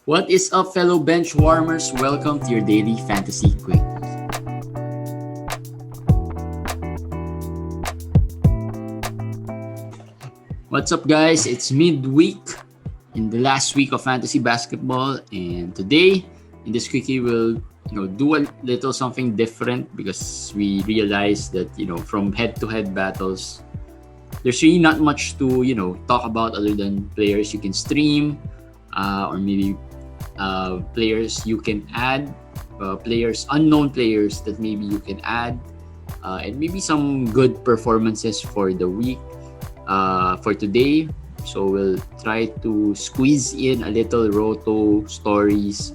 What is up, fellow bench warmers? Welcome to your daily Fantasy Quickie. What's up, guys? It's midweek in the last week of fantasy basketball, and today in this quickie we'll do a little something different because we realized that from head-to-head battles, there's really not much to talk about other than players you can stream, or maybe players you can add, unknown players that maybe you can add, and maybe some good performances for the week, for today. So we'll try to squeeze in a little Roto stories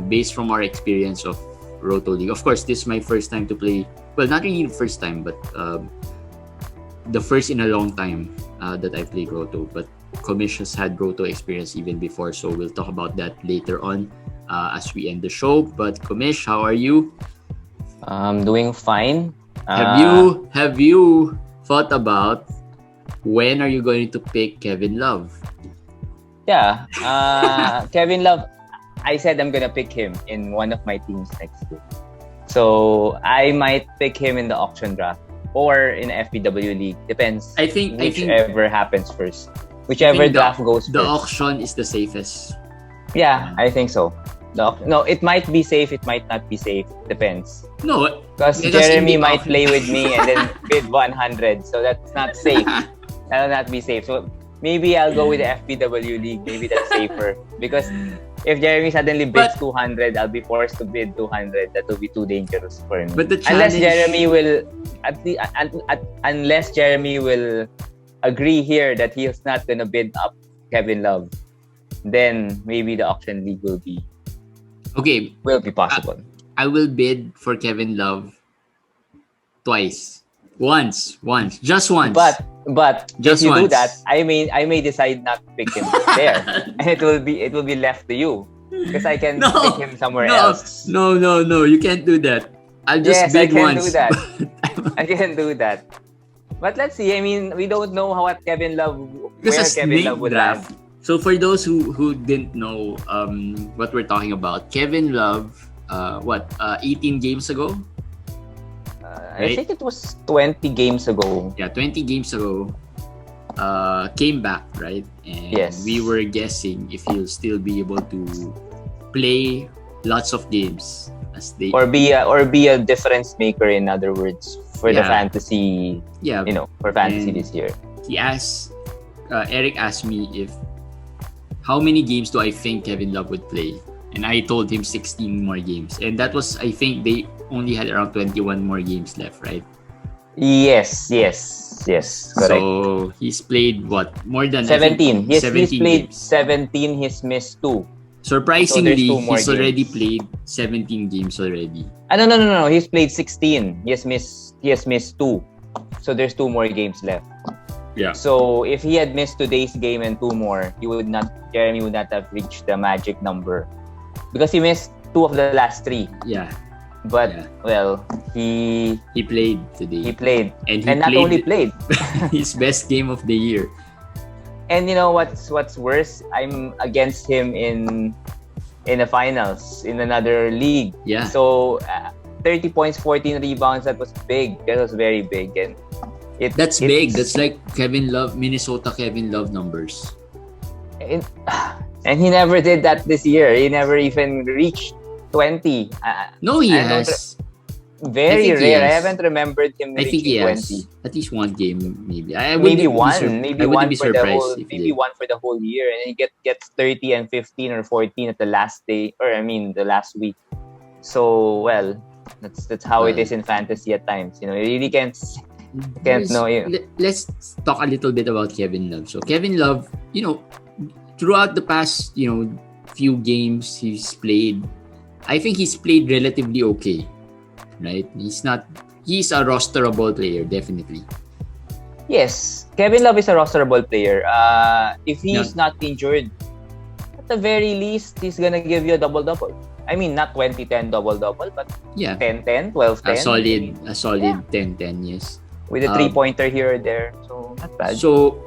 based from our experience of Roto League. Of course, this is my first time to play. Well, not really the first time, but the first in a long time that I played Roto. But commish has had Roto experience even before, so we'll talk about that later on as we end the show. But commish, how are you? I'm doing fine. Have you thought about when are you going to pick Kevin Love? Yeah, Kevin Love. I said I'm gonna pick him in one of my teams next week. So I might pick him in the auction draft or in FPW League. Depends. Whichever happens first. Whichever draft goes first. The auction is the safest. Yeah, I think so. No, it might be safe. It might not be safe. Depends. No, because Jeremy might play with me and then bid 100. So that's not safe. That'll not be safe. So maybe I'll go with the FPW League. Maybe that's safer. Because if Jeremy suddenly bids 200, I'll be forced to bid 200. That will be too dangerous for me. But the challenge... unless Jeremy will agree here that he's not gonna bid up Kevin Love, then maybe the auction league will be possible. I will bid for Kevin Love twice. Once, just once. But just if you once. do that, I may decide not to pick him there, and it will be left to you because I can pick him somewhere else. No, you can't do that. I'll just bid once. I can do that. But let's see. I mean, we don't know where Kevin Love would land. So for those who didn't know what we're talking about, Kevin Love, 18 games ago? Right? I think it was 20 games ago. Yeah, 20 games ago. Came back, right? And yes. We were guessing if he'll still be able to play lots of games or be a difference maker, in other words, for the fantasy. Yeah, for fantasy this year. He asked, Eric asked me how many games do I think Kevin Love would play? And I told him 16 more games. And that was, I think they only had around 21 more games left, right? Yes, correct. So he's played more than 17. He's played games. 17, he's missed 2. Surprisingly, he's already played 17 games already. No. He's played 16. He has missed 2. So there's 2 more games left. Yeah. So if he had missed today's game and 2 more, Jeremy would not have reached the magic number. Because he missed 2 of the last 3. Yeah. But he played today. He played. And not only played. His best game of the year. And you know what's worse? I'm against him in the finals in another league. Yeah. So 30 points, 14 rebounds, that was big. That was very big. And that's big. That's like Minnesota Kevin Love numbers. And he never did that this year. He never even reached 20. No, he has. Very rare. I haven't remembered him reaching 20. At least one game, maybe. Maybe one for the whole year, and he gets 30 and 15 or 14 at the last day, the last week. So that's how it is in fantasy at times. You really can't know. Let's talk a little bit about Kevin Love. So Kevin Love, throughout the past few games he's played, I think he's played relatively okay. Right? He's a rosterable player, definitely. Yes, Kevin Love is a rosterable player. If he's not injured, at the very least, he's gonna give you a double-double. I mean, not 20-10 double-double, but 10-10, 12-10. A solid 10-10, yes. With a three-pointer here or there. So, not bad. So,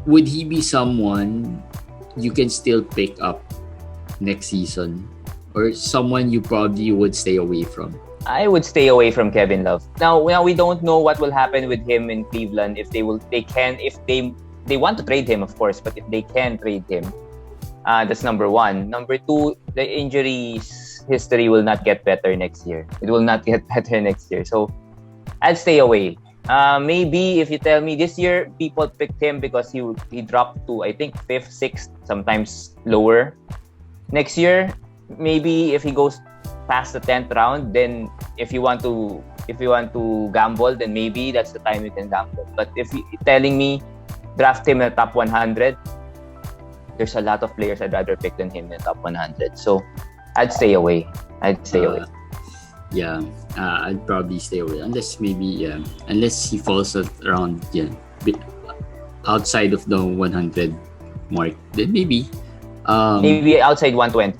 would he be someone you can still pick up next season, or someone you probably would stay away from? I would stay away from Kevin Love. Now we don't know what will happen with him in Cleveland if they want to trade him, of course, but if they can trade him, that's number one. Number two, the injuries history will not get better next year. It will not get better next year. So I'd stay away. Maybe if you tell me this year people picked him because he dropped to, I think, 5th, 6th, sometimes lower. Next year, maybe if he goes past the 10th round, then if you want to gamble, then maybe that's the time you can gamble. But if you're telling me draft him in the top 100, there's a lot of players I'd rather pick than him in the top 100. So I'd stay away. Yeah, I'd probably stay away unless he falls around bit outside of the 100 mark. Then maybe outside 120.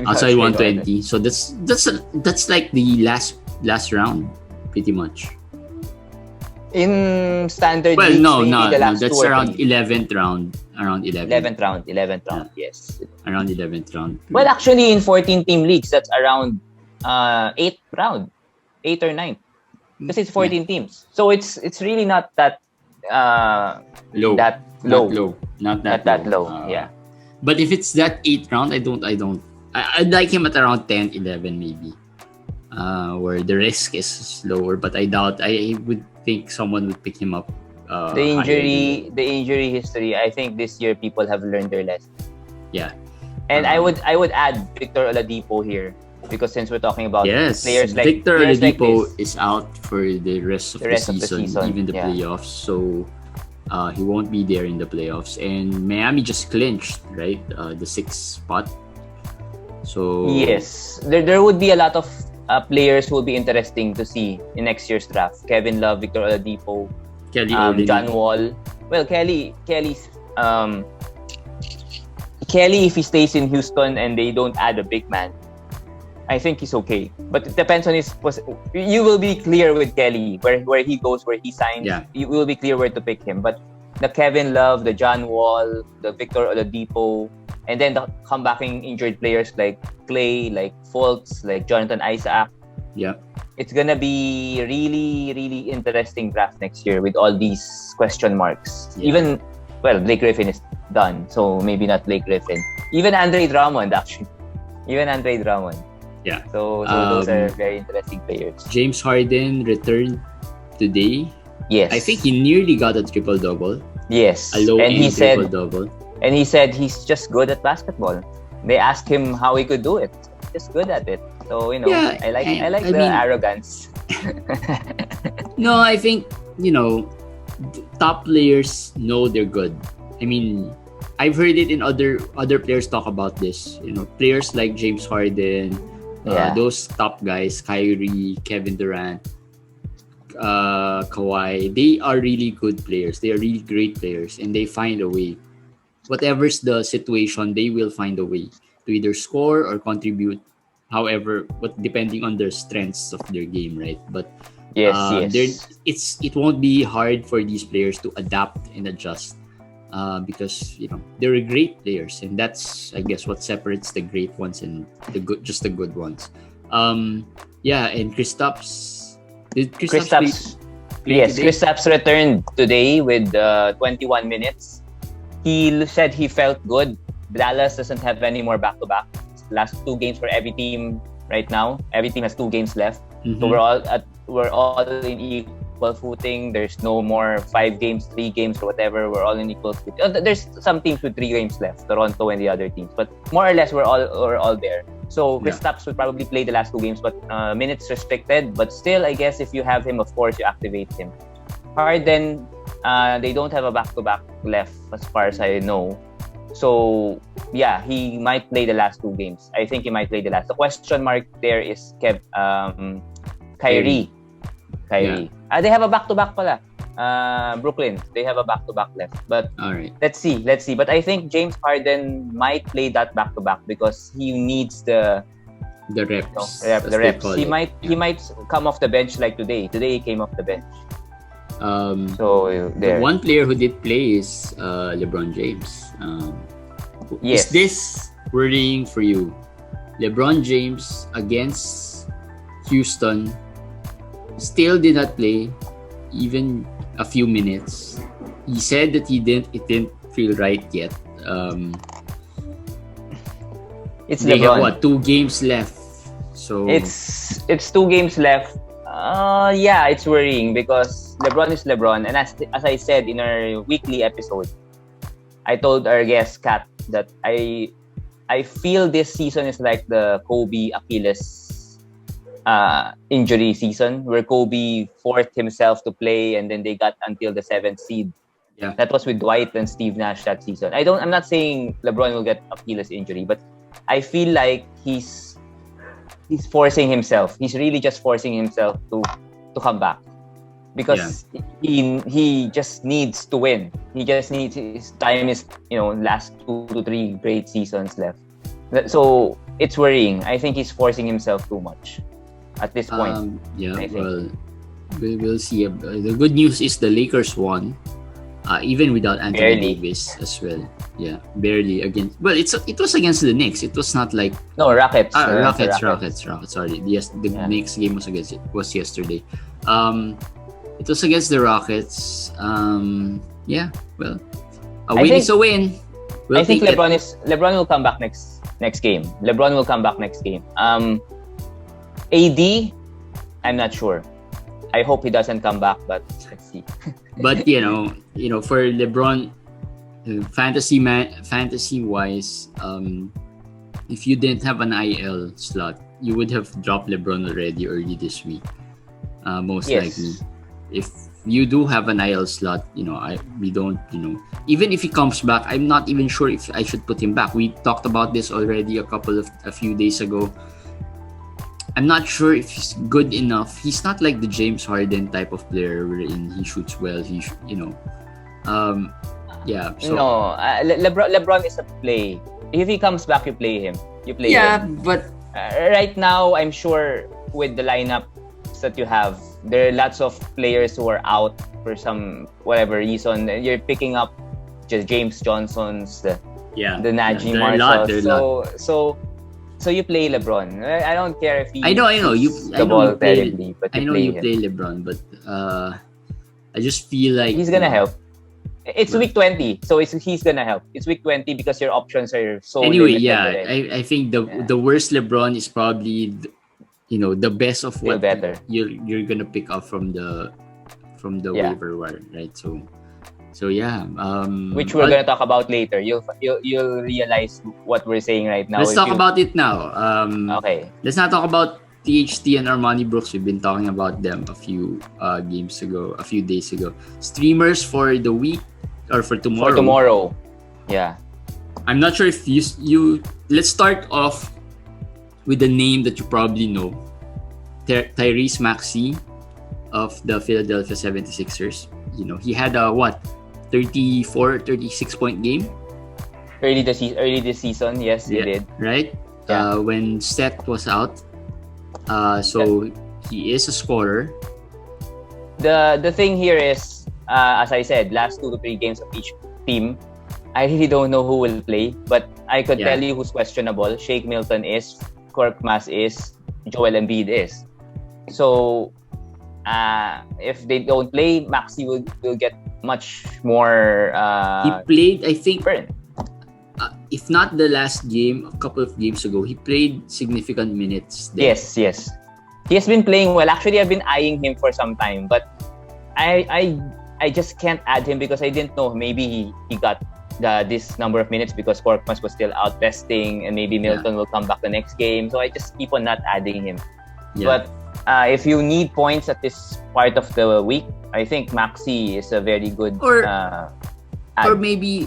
Outside 120. So that's like the last round, pretty much. In standard well, leagues, no, that's around 11th round. Around 11th round, yes. Around 11th round. Well, actually, in 14-team leagues, that's around 8th round, 8th or 9th, because it's 14 teams. So it's really not that low. Not that low. Yeah. But if it's that 8th round, I'd like him at around 10, 11 maybe, where the risk is lower. But I doubt. I would think someone would pick him up. The injury history. I think this year people have learned their lesson. Yeah. And I would add Victor Oladipo here, because since we're talking about players like Victor Oladipo like is out for the rest of the season, even the playoffs. So he won't be there in the playoffs. And Miami just clinched, right? The 6th spot. So yes, there would be a lot of players who will be interesting to see in next year's draft. Kevin Love, Victor Oladipo, John Wall. Well, Kelly, if he stays in Houston and they don't add a big man, I think he's okay. But it depends on his. You will be clear with Kelly where he goes, where he signs. Yeah. You will be clear where to pick him. But the Kevin Love, the John Wall, the Victor Oladipo, and then the comebacking injured players like Clay, like Fultz, like Jonathan Isaac. Yeah. It's gonna be really, really interesting draft next year with all these question marks. Yeah. Blake Griffin is done, so maybe not Blake Griffin. Even Andre Drummond, actually. Yeah. So those are very interesting players. James Harden returned today. Yes. I think he nearly got a triple-double. Yes. A low-end triple-double. And he said he's just good at basketball. They asked him how he could do it. Just good at it. So, I like the arrogance. No, I think, top players know they're good. I mean, I've heard it in other players talk about this. Players like James Harden, those top guys, Kyrie, Kevin Durant, Kawhi, they are really good players. They are really great players, and they find a way. Whatever's the situation, they will find a way to either score or contribute. However, depending on their strengths of their game, right? But it won't be hard for these players to adapt and adjust because they're great players, and that's, I guess, what separates the great ones and the good ones. And Kristaps. Did Kristaps play Yes, today? Kristaps returned today with 21 minutes. He said he felt good. Dallas doesn't have any more back-to-back. Last 2 games for every team right now. Every team has 2 games left. Mm-hmm. So we're all in equal footing. There's no more 5 games, 3 games, or whatever. We're all in equal footing. There's some teams with 3 games left, Toronto and the other teams, but more or less we're all there. So Kristaps will probably play the last 2 games, but minutes restricted. But still, I guess if you have him, of course, you activate him. Harden, they don't have a back-to-back left as far as I know. So, he might play the last 2 games. I think he might play the last. The question mark there is Kyrie. Kyrie. They have a back-to-back pala. Brooklyn, they have a back-to-back left. But all right. Let's see. But I think James Harden might play that back-to-back because he needs the reps. The reps. He might come off the bench like today. Today he came off the bench. So The there. one player who did play is LeBron James. Yes. Is this worrying for you? LeBron James against Houston still did not play even a few minutes. He said that it didn't feel right yet. It's They LeBron. have 2 games left. So It's 2 games left. Yeah, it's worrying because LeBron is LeBron, and as I said in our weekly episode, I told our guest Kat that I feel this season is like the Kobe Achilles injury season, where Kobe forced himself to play, and then they got until the 7th seed. Yeah. That was with Dwight and Steve Nash that season. I'm not saying LeBron will get Achilles injury, but I feel like he's forcing himself. He's really just forcing himself to come back because he just needs to win. He just needs, his time is last 2 to 3 great seasons left. So it's worrying. I think he's forcing himself too much at this point. Well, we'll see. The good news is the Lakers won. Even without Anthony Davis as well. Yeah, barely against. Well, it was against the Knicks. It was not like Rockets. Rockets. Sorry, yes, the Knicks game was yesterday. It was against the Rockets. Yeah, well, a win is a win. I think LeBron will come back next game. LeBron will come back next game. AD, I'm not sure. I hope he doesn't come back, but let's see. But for LeBron, fantasy wise, if you didn't have an IL slot, you would have dropped LeBron already early this week. Most likely. If you do have an IL slot, we don't, even if he comes back, I'm not even sure if I should put him back. We talked about this already a few days ago. I'm not sure if he's good enough. He's not like the James Harden type of player wherein he shoots well. Yeah. So, no, LeBron is a play. If he comes back, you play him. But right now, I'm sure with the lineups that you have, there are lots of players who are out for some whatever reason. You're picking up just James Johnson's, the Najee Marshall. So you play LeBron. I don't care if he I know you play LeBron, but I just feel like he's gonna help. It's week 20, so he's gonna help. It's week 20 because your options are so anyway. Limited. I think the worst LeBron is probably the best of what you're gonna pick up from the waiver wire, right? So yeah, which we're gonna talk about later. You'll realize what we're saying right now. Let's talk about it now. Okay. Let's not talk about THT and Armani Brooks. We've been talking about them a few days ago. Streamers for the week or for tomorrow. For tomorrow, yeah. I'm not sure if you. Let's start off with the name that you probably know, Tyrese Maxey of the Philadelphia 76ers. He had a 36 point game early this season. Yes, he did. Right. Yeah. When Steph was out, so he is a scorer. The thing here is, as I said, last 2 to 3 games of each team, I really don't know who will play, but I could tell you who's questionable. Shake Milton is, Korkmaz is, Joel Embiid is. So if they don't play, Maxey will get much more. He played, I think, burn. If not the last game, a couple of games ago, he played significant minutes there. Yes. He has been playing well. Actually, I've been eyeing him for some time, but I just can't add him because I didn't know. Maybe he got this number of minutes because Korkmaz was still out testing, and maybe Milton will come back the next game. So I just keep on not adding him. Yeah. But if you need points at this part of the week, I think Maxey is a very good or maybe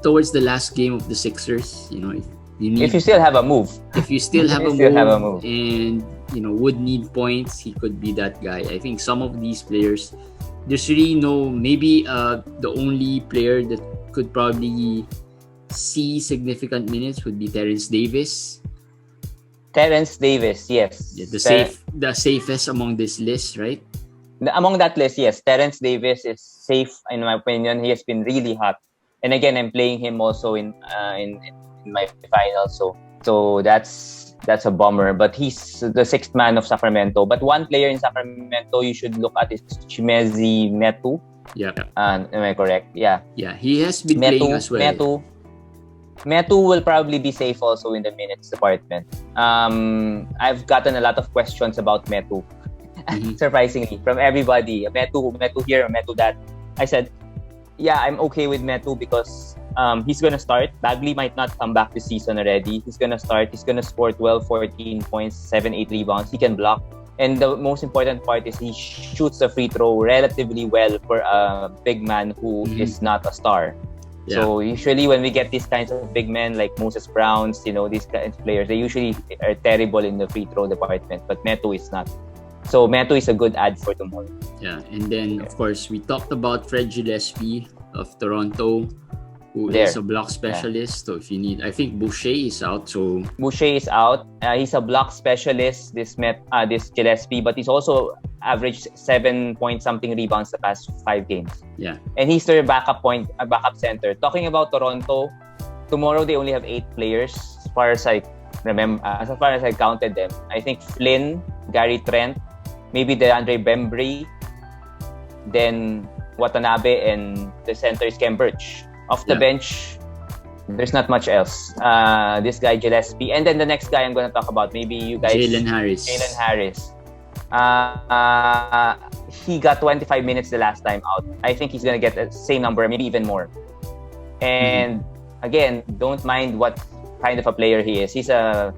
towards the last game of the Sixers, if you still have a move, and would need points, he could be that guy. I think some of these players, there's really maybe the only player that could probably see significant minutes would be Terrence Davis. Terrence Davis, yes. Yeah, the safest among this list, right? Among that list, yes, Terence Davis is safe in my opinion. He has been really hot, and again, I'm playing him also in my final. So that's a bummer. But he's the sixth man of Sacramento. But one player in Sacramento you should look at is Chimezi Metu. Yeah. Am I correct? Yeah. Yeah, he has been playing as well. Metu will probably be safe also in the minutes department. I've gotten a lot of questions about Metu. Surprisingly, from everybody. Metu here, Metu that. I said, yeah, I'm okay with Metu because he's gonna start. Bagley might not come back this season already. He's gonna start. He's gonna score 12, 14 points, 7, 8 rebounds. He can block. And the most important part is he shoots the free throw relatively well for a big man who is not a star. Yeah. So usually when we get these kinds of big men like Moses Browns, these kinds of players, they usually are terrible in the free throw department. But Metu is not. So Metu is a good add for tomorrow. Yeah, and then of course we talked about Fred Gillespie of Toronto, who is a block specialist. Yeah. So if you need, I think Boucher is out. So Boucher is out. He's a block specialist. This Gillespie, but he's also averaged 7 point something rebounds the past 5 games. Yeah, and he's their backup center. Talking about Toronto, tomorrow they only have 8 players as far as I remember. As far as I counted them, I think Flynn, Gary Trent, maybe DeAndre Bembry, then Watanabe, and the center is Kem Birch. Off the bench, there's not much else. This guy Gillespie, and then the next guy I'm going to talk about, maybe you guys. Jalen Harris. He got 25 minutes the last time out. I think he's going to get the same number, maybe even more. And again, don't mind what kind of a player he is. He's a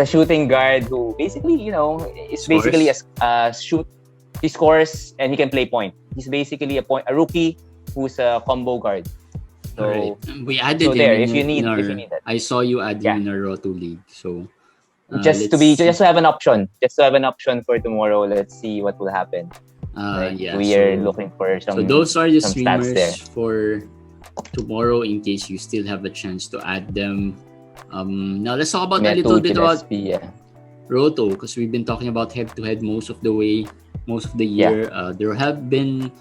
shooting guard who basically, is basically a shoot. He scores and he can play point. He's basically a rookie who's a combo guard. So right. We added him there, if you need that. I saw you add him in a Roto League. So just to have an option for tomorrow. Let's see what will happen. We are looking for some. So those are the streamers for tomorrow in case you still have a chance to add them. Now let's talk about a little bit about Roto, because we've been talking about head-to-head most of the year. There have been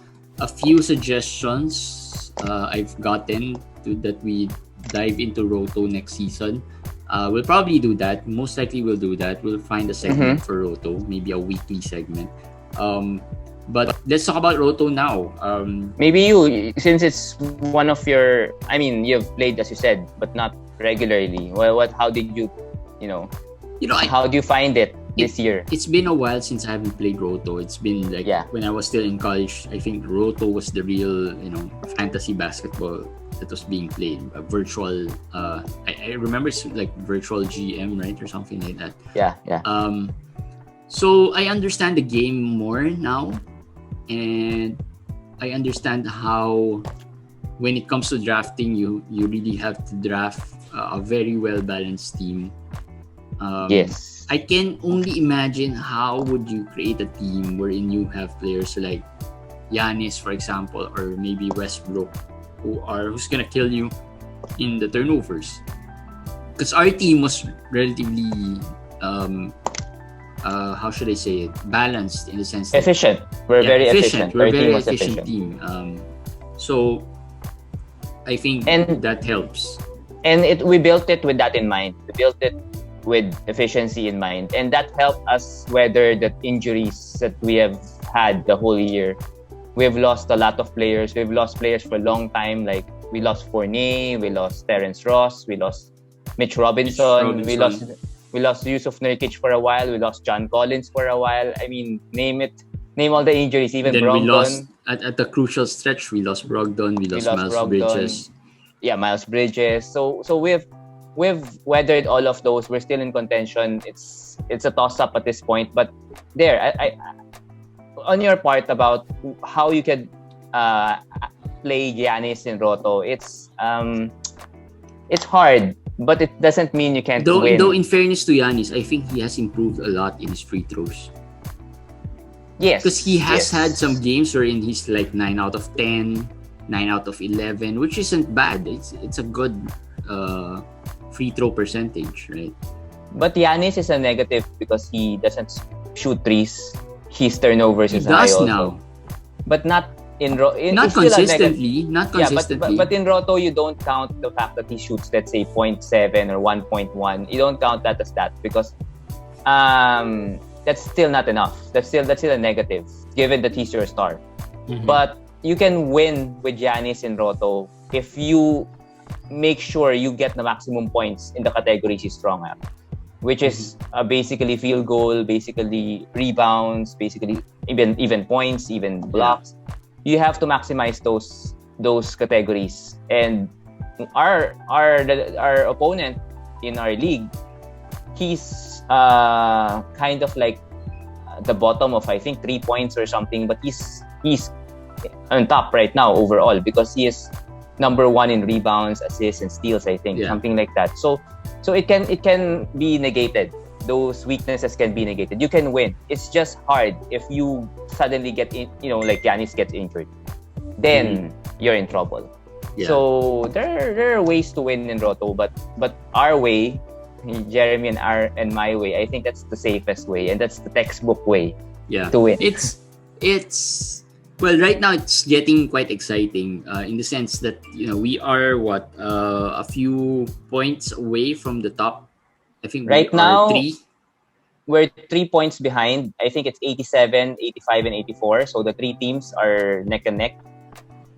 a few suggestions I've gotten that we dive into Roto next season. We'll probably do that. Most likely we'll do that. We'll find a segment for Roto, maybe a weekly segment. But let's talk about Roto now. Maybe you, since it's one of your, you've played as you said, but not regularly. Well, how did you, how do you find it this year? It's been a while since I haven't played Roto. It's been like when I was still in college. I think Roto was the real, fantasy basketball that was being played. A virtual, I remember it's like virtual GM, right, or something like that. Yeah. So I understand the game more now, and I understand how, when it comes to drafting, you really have to draft a very well balanced team. Yes. I can only imagine how would you create a team wherein you have players like Giannis, for example, or maybe Westbrook, who's gonna kill you in the turnovers. Because our team was relatively, how should I say it, balanced in the sense that efficient. We're very efficient. We're a very efficient team. So I think that helps. And we built it with that in mind. We built it with efficiency in mind, and that helped us weather the injuries that we have had the whole year. We've lost a lot of players. We've lost players for a long time. Like we lost Fournier, we lost Terrence Ross, we lost Mitch Robinson. We lost Yusuf Nurkic for a while. We lost John Collins for a while. Name all the injuries. Even Brogdon. We lost at the crucial stretch. We lost Brogdon. We lost Miles Bridges. Yeah, Miles Bridges. So we've weathered all of those. We're still in contention. It's a toss-up at this point. But there, I on your part about how you could play Giannis in Roto, it's hard, but it doesn't mean you can't win. Though in fairness to Giannis, I think he has improved a lot in his free throws. Yes. Because he has had some games wherein he's like 9 out of 10, 9 out of 11, which isn't bad. It's a good free throw percentage, right? But Giannis is a negative because he doesn't shoot threes. his turnovers He is high does also. now. But not in Not it's still a negative. consistently. Not Yeah, consistently. but in Roto, you don't count the fact that he shoots, let's say, 0.7 or 1.1. You don't count that as that because that's still not enough. That's still a negative, given that he's your star. Mhm. But you can win with Giannis in Roto if you make sure you get the maximum points in the categories he's strong at, which is basically field goal, basically rebounds, basically even points, even blocks. You have to maximize those categories. And our opponent in our league, he's kind of like the bottom of, I think, 3 points or something, but he's on top right now overall because he is number 1 in rebounds, assists, and steals, I think, something like that. So it can be negated. Those weaknesses can be negated. You can win. It's just hard if you suddenly get in, like Giannis gets injured, then you're in trouble. Yeah. So there are ways to win in Roto, but our way, Jeremy and my way, I think that's the safest way, and that's the textbook way to win. It's well, right now it's getting quite exciting in the sense that we are a few points away from the top. I think right now we're 3 points behind. I think it's 87, 85, and 84. So the 3 teams are neck and neck.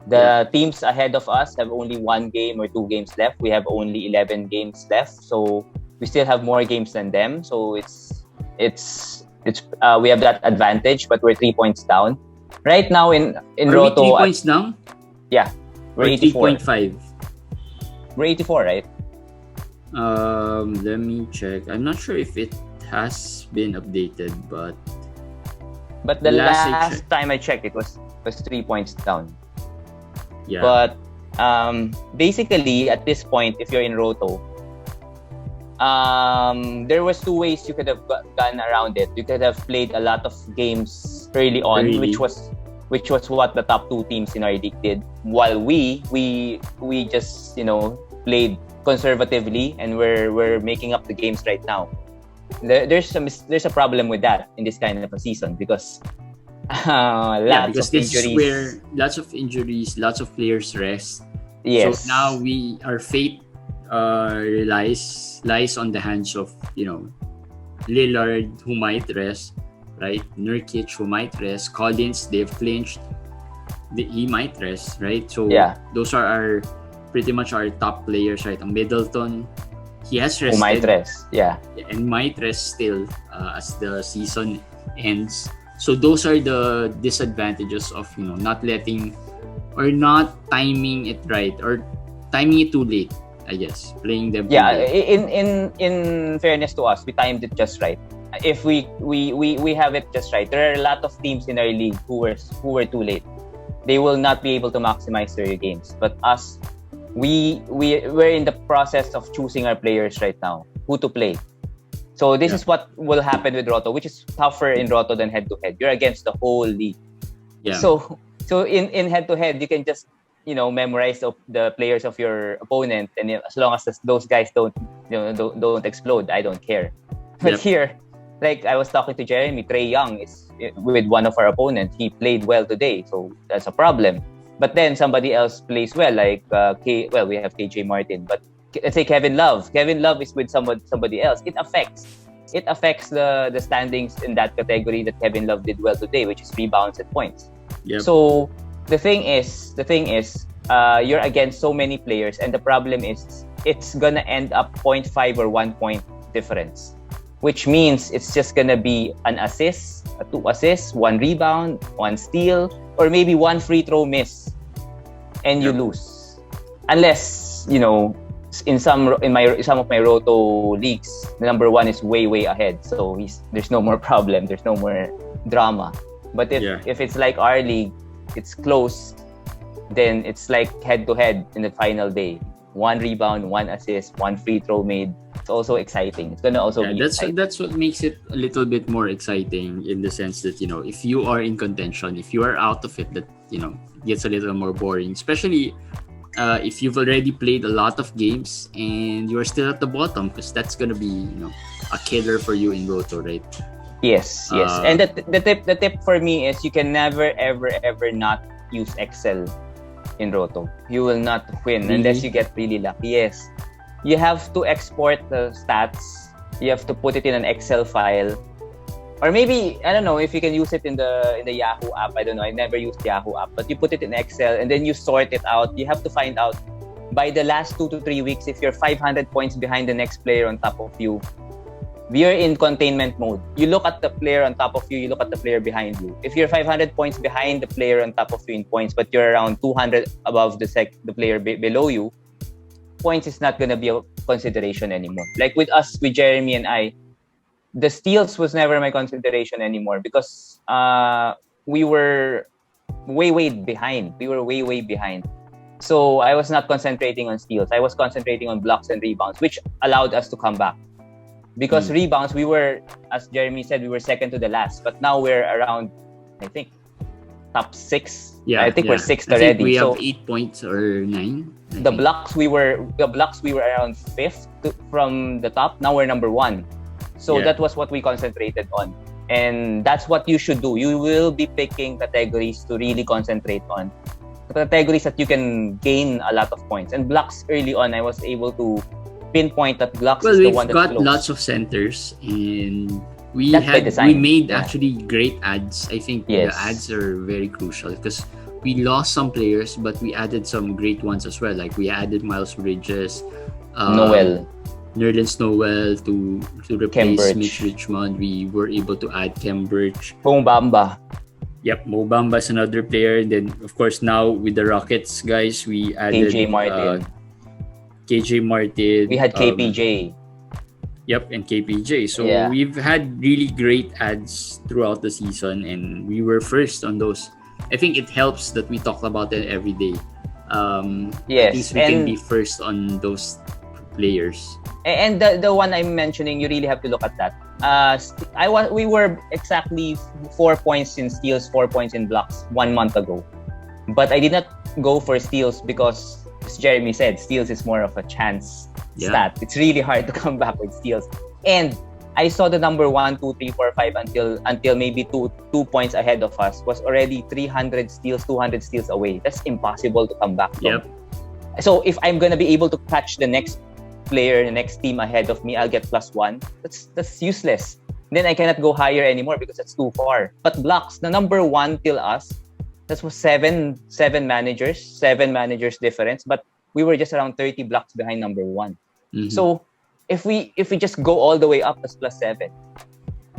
The teams ahead of us have only 1 game or 2 games left. We have only 11 games left. So we still have more games than them. So it's we have that advantage, but we're 3 points down. Right now in are Roto, we 3 points down? Yeah, we're 84. 3.5. We're 84, right? Let me check. I'm not sure if it has been updated, but the last time I checked, it was 3 points down. Yeah. But basically, at this point, if you're in Roto, there was 2 ways you could have gone around it. You could have played a lot of games early on, which was what the top 2 teams in our league did. While we just played conservatively, and we're making up the games right now. There's a problem with that in this kind of a season because lots of injuries. Lots of injuries, lots of players rest. Yes. So now our fate lies on the hands of Lillard, who might rest, right? Nurkic, who might rest. Collins, they've clinched. He might rest, right? So those are pretty much our top players, right? Middleton, he has rested. Who might rest, and might rest still as the season ends. So those are the disadvantages of not letting or not timing it right or timing it too late. I guess playing them. Yeah, in fairness to us, we timed it just right. If we have it just right, there are a lot of teams in our league who were too late. They will not be able to maximize their games. But us, we're in the process of choosing our players right now, who to play. So this is what will happen with Roto, which is tougher in Roto than head to head. You're against the whole league. Yeah. So in head to head, you can just memorize the players of your opponent, and as long as those guys don't explode, I don't care. But here, like I was talking to Jeremy, Trae Young is with one of our opponents. He played well today, so that's a problem. But then somebody else plays well, like we have KJ Martin. But let's say Kevin Love. Kevin Love is with somebody else. It affects the standings in that category that Kevin Love did well today, which is rebounds and points. Yep. So the thing is, you're against so many players, and the problem is it's gonna end up 0.5 or 1 point difference, which means it's just gonna be an assist, 2 assists, 1 rebound, 1 steal, or maybe 1 free throw miss, and you lose. Unless in some of my Roto leagues, the number 1 is way ahead, so there's no more problem, there's no more drama. But if it's like our league, it's close, then it's like head to head in the final day. 1 rebound, 1 assist, 1 free throw made. It's also exciting. It's gonna also be exciting. That's what makes it a little bit more exciting, in the sense that if you are in contention, if you are out of it, that gets a little more boring, especially if you've already played a lot of games and you're still at the bottom, because that's gonna be a killer for you in Roto, right? Yes. And the tip for me is you can never ever not use Excel in Roto. You will not win unless you get really lucky. Yes. You have to export the stats. You have to put it in an Excel file. Or maybe, I don't know if you can use it in the Yahoo app. I don't know. I never used Yahoo app. But you put it in Excel and then you sort it out. You have to find out by the last 2 to 3 weeks if you're 500 points behind the next player on top of you. We're in containment mode. You look at the player on top of you. You look at the player behind you. If you're 500 points behind the player on top of you in points, but you're around 200 above the player below you, points is not going to be a consideration anymore. Like with us, with Jeremy and I, the steals was never my consideration anymore because we were way behind. Way behind. So I was not concentrating on steals. I was concentrating on blocks and rebounds, which allowed us to come back. Because rebounds, we were, as Jeremy said, we were second to the last. But now we're around, I think, top 6. Yeah, I think we're 6th I already. think we have 8 points or 9. The blocks we were around 5th from the top. Now we're number 1. So that was what we concentrated on. And that's what you should do. You will be picking categories to really concentrate on. The categories that you can gain a lot of points. And blocks early on, I was able to pinpoint that blocks is the one that's we've got close. lots of centers and we That's made actually great ads. I think the ads are very crucial because we lost some players but we added some great ones as well. Like we added Miles Bridges, Nerlens Noel to replace Mitch Richmond. We were able to add Cambridge. Mo Bamba. Yep, Mo Bamba is another player. And then of course now with the Rockets guys, we added KJ Martin. KJ Martin. We had KPJ. Yep, and KPJ. So we've had really great ads throughout the season and we were first on those. I think it helps that we talk about it every day. At least we can be first on those players. And the one I'm mentioning, you really have to look at that. We were exactly 4 points in steals, 4 points in blocks 1 month ago. But I did not go for steals because, as Jeremy said, steals is more of a chance stat. It's really hard to come back with steals. And I saw the number 1, 2, 3, 4, 5 until maybe 2 points ahead of us was already 300 steals, 200 steals away. That's impossible to come back from. Yep. So if I'm gonna be able to catch the next player, the next team ahead of me, I'll get +1. That's useless. Then I cannot go higher anymore because that's too far. But blocks, the number 1 till us, that was seven managers difference, but we were just around 30 blocks behind number 1. Mm-hmm. So if we just go all the way up as +7,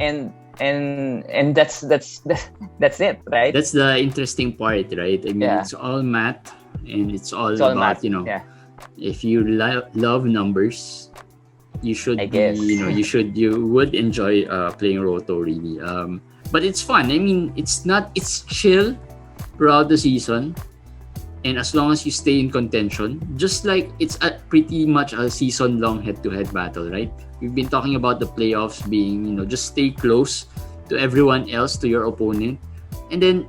and that's it, right? That's the interesting part, right? I mean, it's all math and it's all about math. If you love numbers, you should you would enjoy playing Roto really. But it's fun. I mean, it's chill throughout the season, and as long as you stay in contention, just like it's pretty much a season-long head-to-head battle, right? We've been talking about the playoffs being, just stay close to everyone else, to your opponent, and then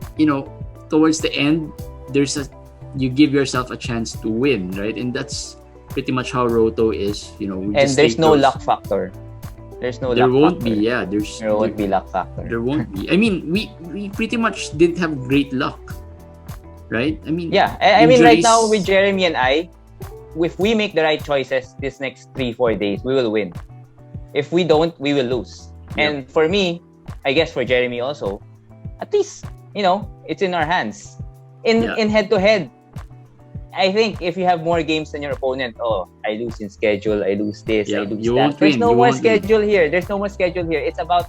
towards the end, you give yourself a chance to win, right? And that's pretty much how Roto is. And there's no luck factor. There won't be luck factor. There won't be. I mean, we pretty much didn't have great luck, right? I mean, I mean, right now with Jeremy and I, if we make the right choices this next 3-4 days, we will win. If we don't, we will lose. Yep. And for me, I guess for Jeremy also, at least it's in our hands. In head to head, I think if you have more games than your opponent, I lose in schedule, I lose this, I lose that. There's no more schedule here. It's about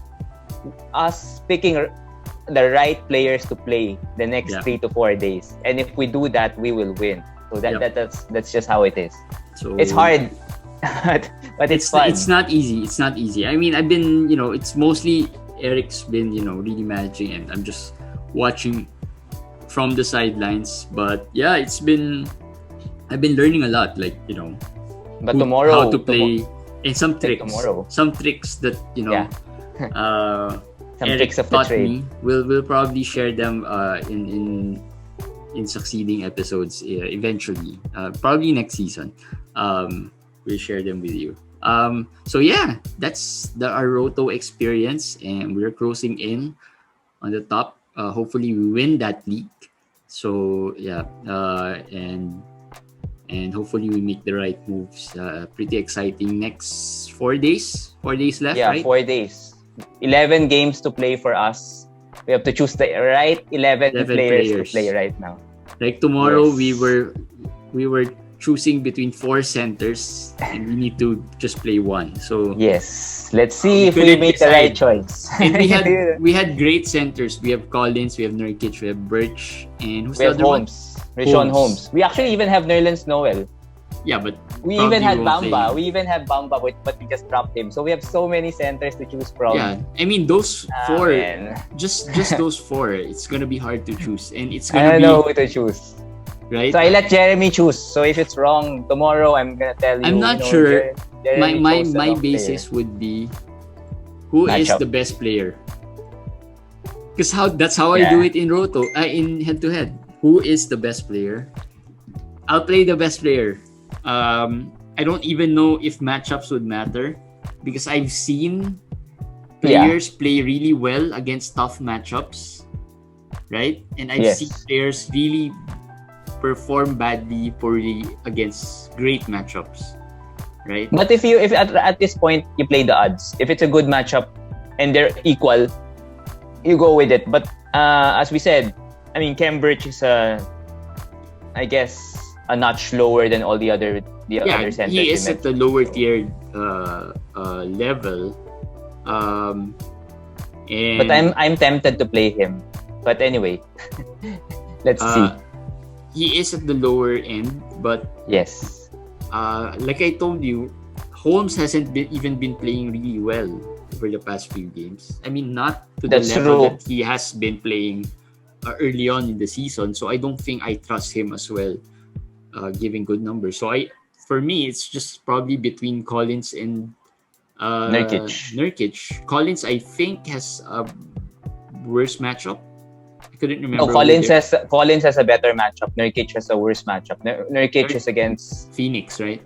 us picking the right players to play the next 3 to 4 days. And if we do that, we will win. So that's just how it is. So it's hard, but it's fun. It's not easy. I mean, I've been, it's mostly Eric's been, really managing, and I'm just watching from the sidelines. But I've been learning a lot, like but tomorrow how to play, and some tricks that some Eric tricks of the taught trade. me. We'll probably share them in succeeding episodes eventually, probably next season. We'll share them with you. So yeah, that's our Roto experience, and we're closing in on the top. Hopefully, we win that league. So yeah, and hopefully we make the right moves. Pretty exciting. Next 4 days, 4 days left, Yeah, right? 4 days. 11 games to play for us. We have to choose the right 11 players to play right now. Like tomorrow, Yes. we were choosing between 4 centers, and we need to just play one. So Yes. Let's see if we couldn't make the right decide. choice. And we had great centers. We have Collins, we have Nurkic, we have Birch, and who's We the have other one? Holmes. Rishon Holmes. We actually even have Nerlens Noel. Yeah, but We probably even had won't Bamba. play. We even had Bamba, but we just dropped him. So we have so many centers to choose from. Yeah, I mean those four, Man. just those four. It's gonna be hard to choose, and it's I gonna don't be know who to choose. right. So I let Jeremy choose. So if it's wrong, tomorrow I'm gonna tell you. I'm not you know, sure. Jeremy chose the My wrong basis would be who is Matchup. the best player. Because that's how I Yeah. do it in Roto, in head to head. Who is the best player? I'll play the best player. I don't even know if matchups would matter because I've seen players play really well against tough matchups, right? And I've Yes. seen players really perform poorly against great matchups, right? But if at this point you play the odds, if it's a good matchup and they're equal, you go with it. But as we said, I mean Cambridge is I guess a notch lower than all the other centers. He is you at the lower tier level. And But I'm tempted to play him. But anyway, let's see. He is at the lower end, but Yes. like I told you, Holmes hasn't even been playing really well over the past few games. I mean, not to the That's level true. that he has been playing early on in the season. So I don't think I trust him as well, giving good numbers. So for me, it's just probably between Collins and Nurkic. Collins, I think, has a worse matchup. I couldn't remember. No, Collins has a better matchup. Nurkic has a worse matchup. Nurkic is against Phoenix, right?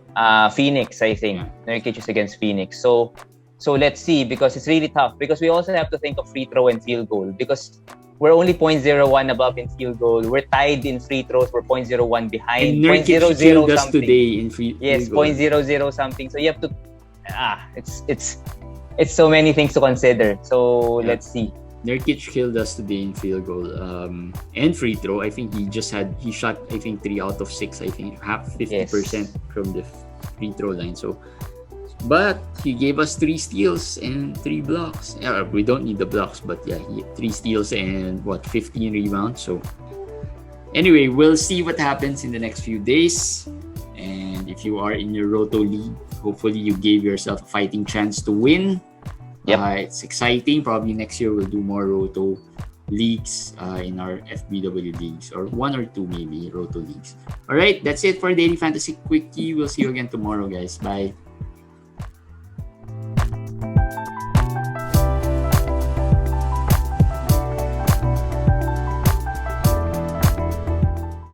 Phoenix, I think. Nurkic is against Phoenix. So let's see, because it's really tough. Because we also have to think of free throw and field goal. Because we're only 0.01 above in field goal. We're tied in free throws. We're 0.01 behind. And Nurkic 0.00 killed us something. today in field Yes, goal. 0.00 something. So you have to. It's so many things to consider. So let's see. Nurkic killed us today in field goal and free throw. I think he shot 3 out of 6. I think half 50% from the free throw line. So, but he gave us 3 steals and 3 blocks. We don't need the blocks, but yeah, 3 steals and 15 rebounds. So anyway, we'll see what happens in the next few days. And if you are in your Roto League, hopefully you gave yourself a fighting chance to win. Yep. It's exciting. Probably next year we'll do more Roto leagues in our FBW leagues, or 1 or 2 maybe Roto leagues. All right, that's it for Daily Fantasy Quickie. We'll see you again tomorrow, guys. Bye.